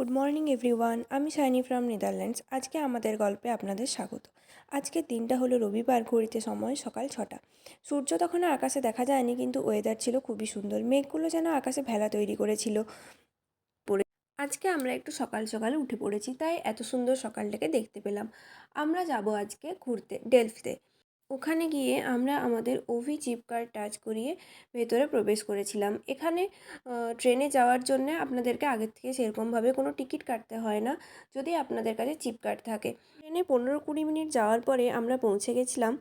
Good morning everyone, আমি shiny from Netherlands. আজকে আমাদের গল্পে আপনাদের স্বাগত। আজকের দিনটা হলো রবিবার, ঘড়িতে সময় সকাল 6টা। সূর্য তখনও আকাশে দেখা যায়নি, কিন্তু ওয়েদার ছিল খুবই সুন্দর। মেঘগুলো যেন আকাশে ভেলা তৈরি করেছিল। আজকে আমরা একটু সকাল সকাল উঠে পড়েছি, তাই এত সুন্দর সকালটাকে দেখতে পেলাম। আমরা যাব আজকে ঘুরতে ডেলফিতে। ওখানে গিয়ে আমরা আমাদের ওভি চিপ কার্ড টাচ করিয়ে ভেতরে প্রবেশ করেছিলাম। এখানে ট্রেনে যাওয়ার জন্য আপনাদেরকে আগের থেকে সেরকমভাবে কোনো টিকিট কাটতে হয় না, যদি আপনাদের কাছে চিপ কার্ড থাকে। ট্রেনে 15-20 মিনিট যাওয়ার পরে আমরা পৌঁছে গেছিলাম,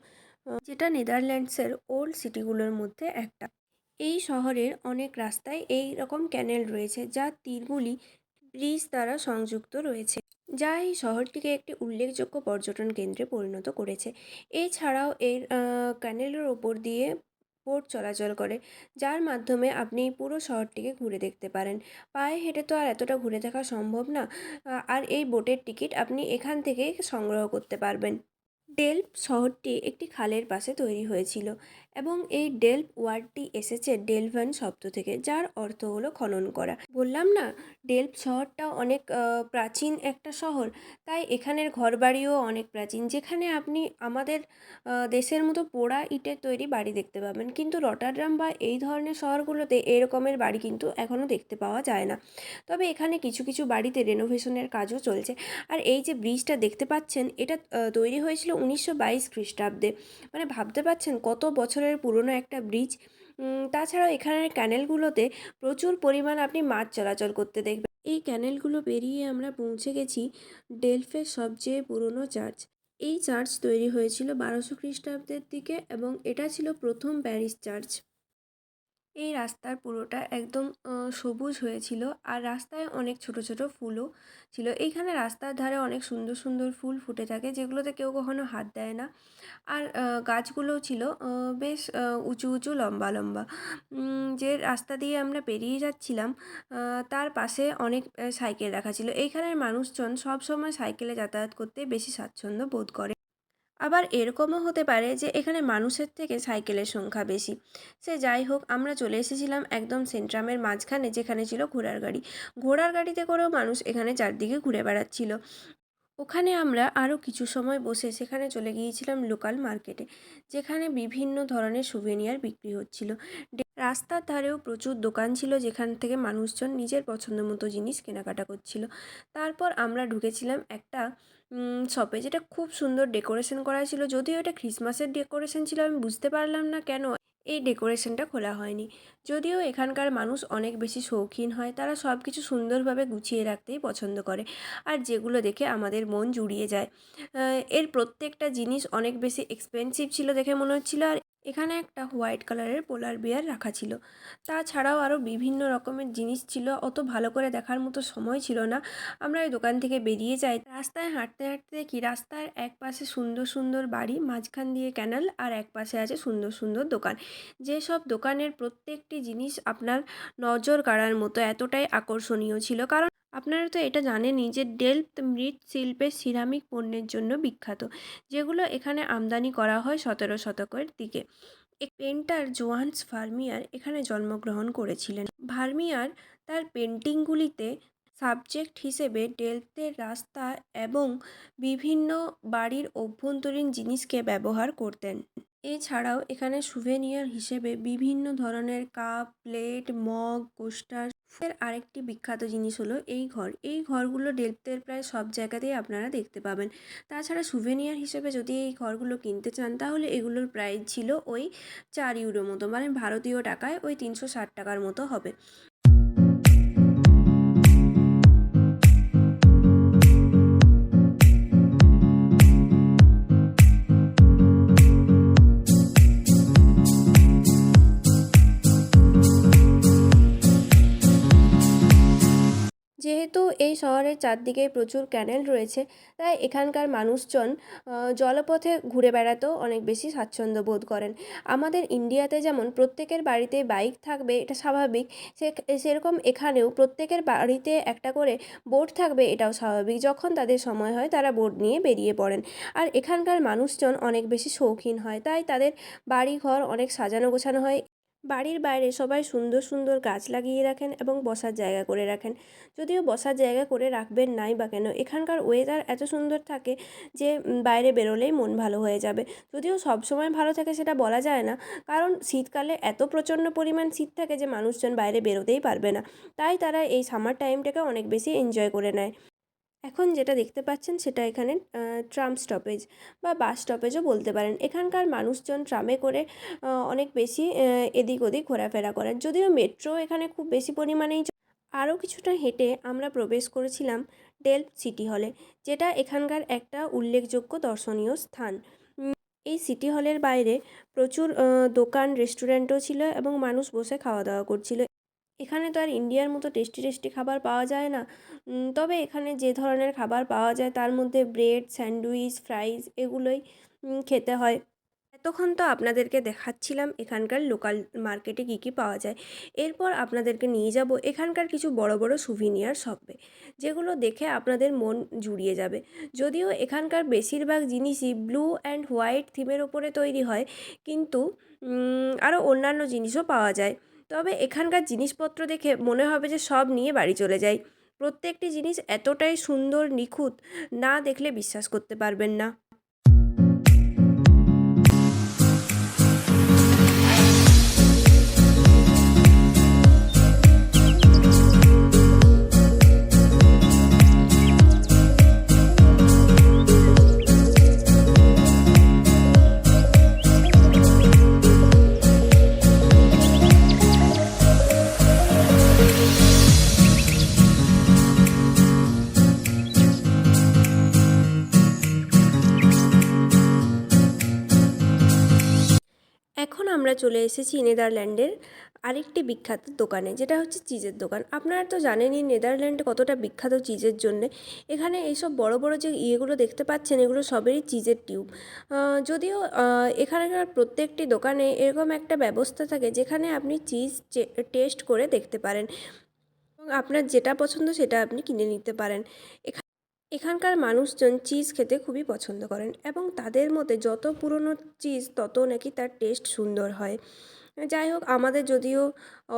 যেটা নেদারল্যান্ডসের ওল্ড সিটিগুলোর মধ্যে একটা। এই শহরের অনেক রাস্তায় এই রকম ক্যানেল রয়েছে, যা তীরগুলি ব্রিজ দ্বারা সংযুক্ত রয়েছে, যা এই শহরটিকে একটি উল্লেখযোগ্য পর্যটন কেন্দ্রে পরিণত করেছে। এছাড়াও এর ক্যানেলের ওপর দিয়ে বোট চলাচল করে, যার মাধ্যমে আপনি পুরো শহরটিকে ঘুরে দেখতে পারেন। পায়ে হেঁটে তো আর এতটা ঘুরে দেখা সম্ভব না, আর এই বোটের টিকিট আপনি এখান থেকেই সংগ্রহ করতে পারবেন। ডেলফ শহরটি একটি খালের পাশে তৈরি হয়েছিল, এবং এই ডেলফ ওয়ার্ডটি এসেছে ডেলভান শব্দ থেকে, যার অর্থ হলো খনন করা। বললাম না, ডেলফ শহরটা অনেক প্রাচীন একটা শহর, তাই এখানের ঘরবাড়িও অনেক প্রাচীন। যেখানে আপনি আমাদের দেশের মতো পোড়া ইটের তৈরি বাড়ি দেখতে পাবেন, কিন্তু রটারডাম বা এই ধরনের শহরগুলোতে এরকমের বাড়ি কিন্তু এখনও দেখতে পাওয়া যায় না। তবে এখানে কিছু কিছু বাড়িতে রেনোভেশনের কাজও চলছে। আর এই যে ব্রিজটা দেখতে পাচ্ছেন, এটা তৈরি হয়েছিল 1922 খ্রিস্টাব্দে। মানে ভাবতে পারছেন কত বছরের পুরনো একটা ব্রিজ। তাছাড়াও এখানের ক্যানেলগুলোতে প্রচুর পরিমাণ আপনি মাছ চলাচল করতে দেখবেন। এই ক্যানেলগুলো পেরিয়ে আমরা পৌঁছে গেছি ডেলফের সবচেয়ে পুরনো চার্চ। এই চার্চ তৈরি হয়েছিল 1200 খ্রিস্টাব্দের দিকে, এবং এটা ছিল প্রথম প্যারিস চার্চ। এই রাস্তার পুরোটা একদম সবুজ হয়েছিল, আর রাস্তায় অনেক ছোট ছোট ফুলও ছিল। এইখানে রাস্তার ধারে অনেক সুন্দর সুন্দর ফুল ফুটে থাকে, যেগুলোতে কেউ কখনো হাত দেয় না। আর গাছগুলোও ছিল বেশ উঁচু উঁচু, লম্বা লম্বা। যে রাস্তা দিয়ে আমরা পেরিয়ে যাচ্ছিলাম, তার পাশে অনেক সাইকেল রাখা ছিল। এইখানের মানুষজন সব সময় সাইকেলে যাতায়াত করতে বেশি স্বাচ্ছন্দ্য বোধ করে। আবার এরকমও হতে পারে যে এখানে মানুষের থেকে সাইকেলের সংখ্যা বেশি। সে যাই হোক, আমরা চলে এসেছিলাম একদম সেন্ট্রামের মাঝখানে, যেখানে ছিল ঘোড়ার গাড়ি। ঘোড়ার গাড়িতে করেও মানুষ এখানে চারদিকে ঘুরে বেড়াচ্ছিল। ওখানে আমরা আরও কিছু সময় বসে সেখানে চলে গিয়েছিলাম লোকাল মার্কেটে, যেখানে বিভিন্ন ধরনের সুভেনিয়ার বিক্রি হচ্ছিল। রাস্তার ধারেও প্রচুর দোকান ছিল, যেখান থেকে মানুষজন নিজের পছন্দ মতো জিনিস কেনাকাটা করছিল। তারপর আমরা ঢুকেছিলাম একটা শপে, যেটা খুব সুন্দর ডেকোরেশন করা ছিল। যদিও এটা ক্রিসমাসের ডেকোরেশন ছিল, আমি বুঝতে পারলাম না কেন এই ডেকোরেশনটা খোলা হয়নি। যদিও এখানকার মানুষ অনেক বেশি শৌখিন হয়, তারা সব কিছু সুন্দরভাবে গুছিয়ে রাখতেই পছন্দ করে, আর যেগুলো দেখে আমাদের মন জুড়িয়ে যায়। এর প্রত্যেকটা জিনিস অনেক বেশি এক্সপেন্সিভ ছিল দেখে মনে হচ্ছিল। আর এখানে একটা হোয়াইট কালারের পোলার বিয়ার রাখা ছিল। তাছাড়াও আরও বিভিন্ন রকমের জিনিস ছিল, অত ভালো করে দেখার মতো সময় ছিল না। আমরা ওই দোকান থেকে বেরিয়ে যাই। রাস্তায় হাঁটতে হাঁটতে দেখি রাস্তার এক পাশে সুন্দর সুন্দর বাড়ি, মাঝখান দিয়ে ক্যানেল, আর এক পাশে আছে সুন্দর সুন্দর দোকান। যেসব দোকানের প্রত্যেকটি জিনিস আপনার নজর কাড়ার মতো, এতটাই আকর্ষণীয় ছিল। কারণ আপনারা তো এটা জানেনই যে ডেলফ মৃৎশিল্পের সিরামিক পণ্যের জন্য বিখ্যাত, যেগুলো এখানে আমদানি করা হয় 17 শতকের দিকে। এক পেন্টার জোহান্স ভার্মিয়ার এখানে জন্মগ্রহণ করেছিলেন। ভার্মিয়ার তার পেন্টিংগুলিতে সাবজেক্ট হিসেবে ডেলফের রাস্তা এবং বিভিন্ন বাড়ির অভ্যন্তরীণ জিনিসকে ব্যবহার করতেন। এছাড়াও এখানে সুভেনিয়ার হিসেবে বিভিন্ন ধরনের কাপ, প্লেট, মগ, কোস্টার। এর আরেকটি বিখ্যাত জিনিস হলো এই ঘর। এই ঘরগুলো ডেলফের প্রায় সব জায়গাতেই আপনারা দেখতে পাবেন। তাছাড়া সুভেনিয়ার হিসেবে যদি এই ঘরগুলো কিনতে চান, তাহলে এগুলোর প্রাইস ছিল ওই 4 ইউরো মতো, মানে ভারতীয় টাকায় ওই 360 টাকার মতো হবে। যেহেতু এই শহরের চারদিকে প্রচুর ক্যানেল রয়েছে, তাই এখানকার মানুষজন জলপথে ঘুরে বেড়াতেও অনেক বেশি স্বাচ্ছন্দ্য বোধ করেন। আমাদের ইন্ডিয়াতে যেমন প্রত্যেকের বাড়িতে বাইক থাকবে, এটা স্বাভাবিক, সেরকম এখানেও প্রত্যেকের বাড়িতে একটা করে বোট থাকবে, এটাও স্বাভাবিক। যখন তাদের সময় হয় তারা বোট নিয়ে বেরিয়ে পড়েন। আর এখানকার মানুষজন অনেক বেশি শৌখিন হয়, তাই তাদের বাড়ি ঘর অনেক সাজানো গোছানো হয়। বাড়ির বাইরে সবাই সুন্দর সুন্দর গাছ লাগিয়ে রাখেন এবং বসার জায়গা করে রাখেন। যদিও বসার জায়গা করে রাখবেন নাই বা কেন, এখানকার ওয়েদার এত সুন্দর থাকে যে বাইরে বেরোলেই মন ভালো হয়ে যাবে। যদিও সবসময় ভালো থাকে সেটা বলা যায় না, কারণ শীতকালে এত প্রচণ্ড পরিমাণ শীত থাকে যে মানুষজন বাইরে বেরোতেই পারবে না। তাই তারা এই সামার টাইমটাকে অনেক বেশি এনজয় করে নেয়। এখন যেটা দেখতে পাচ্ছেন সেটা এখানে ট্রাম স্টপেজ বা বাস স্টপেজও বলতে পারেন। এখানকার মানুষজন ট্রামে করে অনেক বেশি এদিক ওদিক ঘোরাফেরা করেন। যদিও মেট্রো এখানে খুব বেশি পরিমাণেই আরও কিছুটা হেঁটে আমরা প্রবেশ করেছিলাম ডেলফট সিটি হলে, যেটা এখানকার একটা উল্লেখযোগ্য দর্শনীয় স্থান। এই সিটি হলের বাইরে প্রচুর দোকান রেস্টুরেন্টও ছিল এবং মানুষ বসে খাওয়া দাওয়া করছিল। এখানে তো আর ইন্ডিয়ার মতো টেস্টি টেস্টি খাবার পাওয়া যায় না, তবে এখানে যে ধরনের খাবার পাওয়া যায় তার মধ্যে ব্রেড, স্যান্ডউইচ, ফ্রাইজ এগুলোই খেতে হয়। এতক্ষণ তো আপনাদেরকে দেখাচ্ছিলাম এখানকার লোকাল মার্কেটে কী কী পাওয়া যায়। এরপর আপনাদেরকে নিয়ে যাব এখানকার কিছু বড় বড় সুভিনিয়ার শপে, যেগুলো দেখে আপনাদের মন জুড়িয়ে যাবে। যদিও এখানকার বেশিরভাগ জিনিসই ব্লু অ্যান্ড হোয়াইট থিমের ওপরে তৈরি হয়, কিন্তু আরও অন্যান্য জিনিসও পাওয়া যায়। তবে এখানকার জিনিসপত্র দেখে মনে হবে যে সব নিয়ে বাড়ি চলে যাই। প্রত্যেকটি জিনিস এতটাই সুন্দর, নিখুঁত, না দেখলে বিশ্বাস করতে পারবেন না। এখন আমরা চলে এসেছি নেদারল্যান্ডের আরেকটি বিখ্যাত দোকানে, যেটা হচ্ছে চিজের দোকান। আপনারা তো জানেনই নেদারল্যান্ড কতটা বিখ্যাত চিজের জন্যে। এখানে এইসব বড় বড় যে ইয়েগুলো দেখতে পাচ্ছেন এগুলো সবেরই চিজের টিউব। যদিও এখানকার প্রত্যেকটি দোকানে এরকম একটা ব্যবস্থা থাকে যেখানে আপনি চিজ টেস্ট করে দেখতে পারেন এবং আপনার যেটা পছন্দ সেটা আপনি কিনে নিতে পারেন। এখানকার মানুষজন চিজ খেতে খুবই পছন্দ করেন এবং তাদের মতে যত পুরনো চিজ তত নাকি তার টেস্ট সুন্দর হয়। যাই হোক, আমাদের যদিও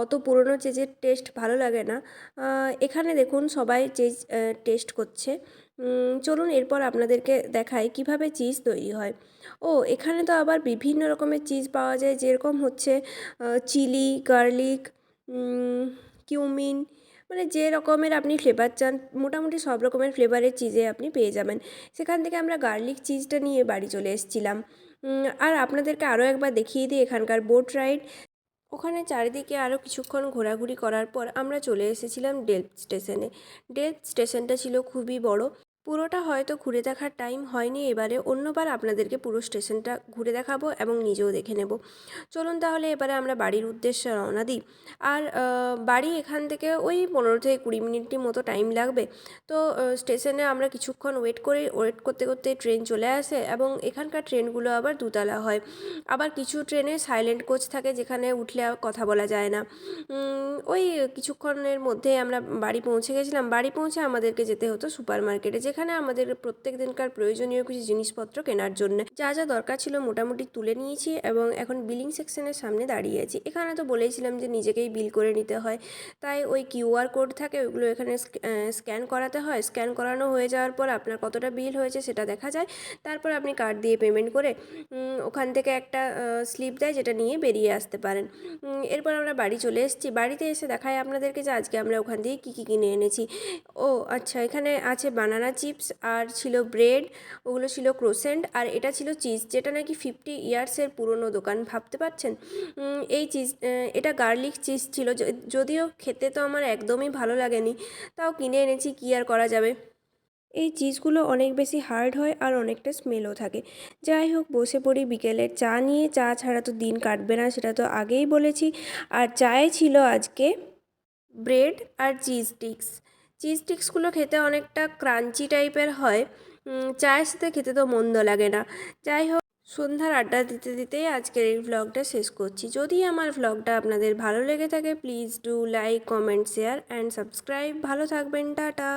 অত পুরনো চিজের টেস্ট ভালো লাগে না। এখানে দেখুন সবাই চিজ টেস্ট করছে। চলুন এরপর আপনাদেরকে দেখাই কিভাবে চিজ তৈরি হয়। ও, এখানে তো আবার বিভিন্ন রকমের চিজ পাওয়া যায়, যেরকম হচ্ছে চিলি, গার্লিক, কিউমিন, মানে যে রকমের আপনি ফ্লেভার চান মোটামুটি সব রকমের ফ্লেভারের চিজে আপনি পেয়ে যাবেন। সেখান থেকে আমরা গার্লিক চিজটা নিয়ে বাড়ি চলে এসেছিলাম। আর আপনাদেরকে আরও একবার দেখিয়ে দিই এখানকার বোট রাইড। ওখানে চারিদিকে আরও কিছুক্ষণ ঘোরাঘুরি করার পর আমরা চলে এসেছিলাম ডেলফট স্টেশনে। ডেলফট স্টেশনটা ছিল খুবই বড়। পুরোটা হয়তো ঘুরে দেখার টাইম হয়নি এবারে, অন্যবার আপনাদেরকে পুরো স্টেশনটা ঘুরে দেখাবো এবং নিজেও দেখে নেব। চলুন তাহলে এবারে আমরা বাড়ির উদ্দেশ্যে রওনা দিই। আর বাড়ি এখান থেকে ওই 15 থেকে 20 মিনিটের মতো টাইম লাগবে। তো স্টেশনে আমরা কিছুক্ষণ ওয়েট করতে করতে ট্রেন চলে আসে এবং এখানকার ট্রেনগুলো আবার দুতলা হয়। আবার কিছু ট্রেনে সাইলেন্ট কোচ থাকে যেখানে উঠলে আর কথা বলা যায় না। ওই কিছুক্ষণের মধ্যে আমরা বাড়ি পৌঁছে গেছিলাম। বাড়ি পৌঁছে আমাদেরকে যেতে হতো সুপার মার্কেটে, যেখানে আমাদের প্রত্যেক দিনকার প্রয়োজনীয় কিছু জিনিসপত্র কেনার জন্য যা যা দরকার ছিল মোটামুটি তুলে নিয়েছি এবং এখন বিলিং সেকশনের সামনে দাঁড়িয়ে আছি। এখানে তো বলেইছিলাম যে নিজেকেই বিল করে নিতে হয়, তাই ওই কিউআর কোড থাকে ওইগুলো এখানে স্ক্যান করাতে হয়। স্ক্যান করানো হয়ে যাওয়ার পর আপনার কতটা বিল হয়েছে সেটা দেখা যায়। তারপর আপনি কার্ড দিয়ে পেমেন্ট করে ওখান থেকে একটা স্লিপ দেয়, যেটা নিয়ে বেরিয়ে আসতে পারেন। এরপর আমরা বাড়ি চলে এসেছি। বাড়িতে এসে দেখাই আপনাদেরকে যে আজকে আমরা ওখান থেকে কী কী কিনে এনেছি। ও আচ্ছা, এখানে আছে বানানা চিপস, আর ছিল ব্রেড, ওগুলো ছিল ক্রোসেন্ট, আর এটা ছিল চিজ, যেটা নাকি 50 ইয়ার্সের পুরনো দোকান। ভাবতে পারছেন? এই চিজ, এটা গার্লিক চিজ ছিল। যদিও খেতে তো আমার একদমই ভালো লাগেনি, তাও কিনে এনেছি, কী আর করা যাবে। এই চিজগুলো অনেক বেশি হার্ড হয় আর অনেকটা স্মেলও থাকে। যাই হোক, বসে পড়ি বিকেলের চা নিয়ে। চা ছাড়া তো দিন কাটবে না, সেটা তো আগেই বলেছি। আর চায়ে ছিল আজকে ব্রেড আর চিজ স্টিক্স। চিজ স্টিক্সগুলো খেতে অনেকটা ক্রাঞ্চি টাইপের হয়। চায়ের সাথে খেতে তো মন্দ লাগে না। যাই হোক, সন্ধ্যার আড্ডা দিতে দিতেই আজকের এই ভ্লগটা শেষ করছি। যদি আমার ভ্লগটা আপনাদের ভালো লেগে থাকে please do like, comment, share and subscribe. ভালো থাকবেন, টাটা।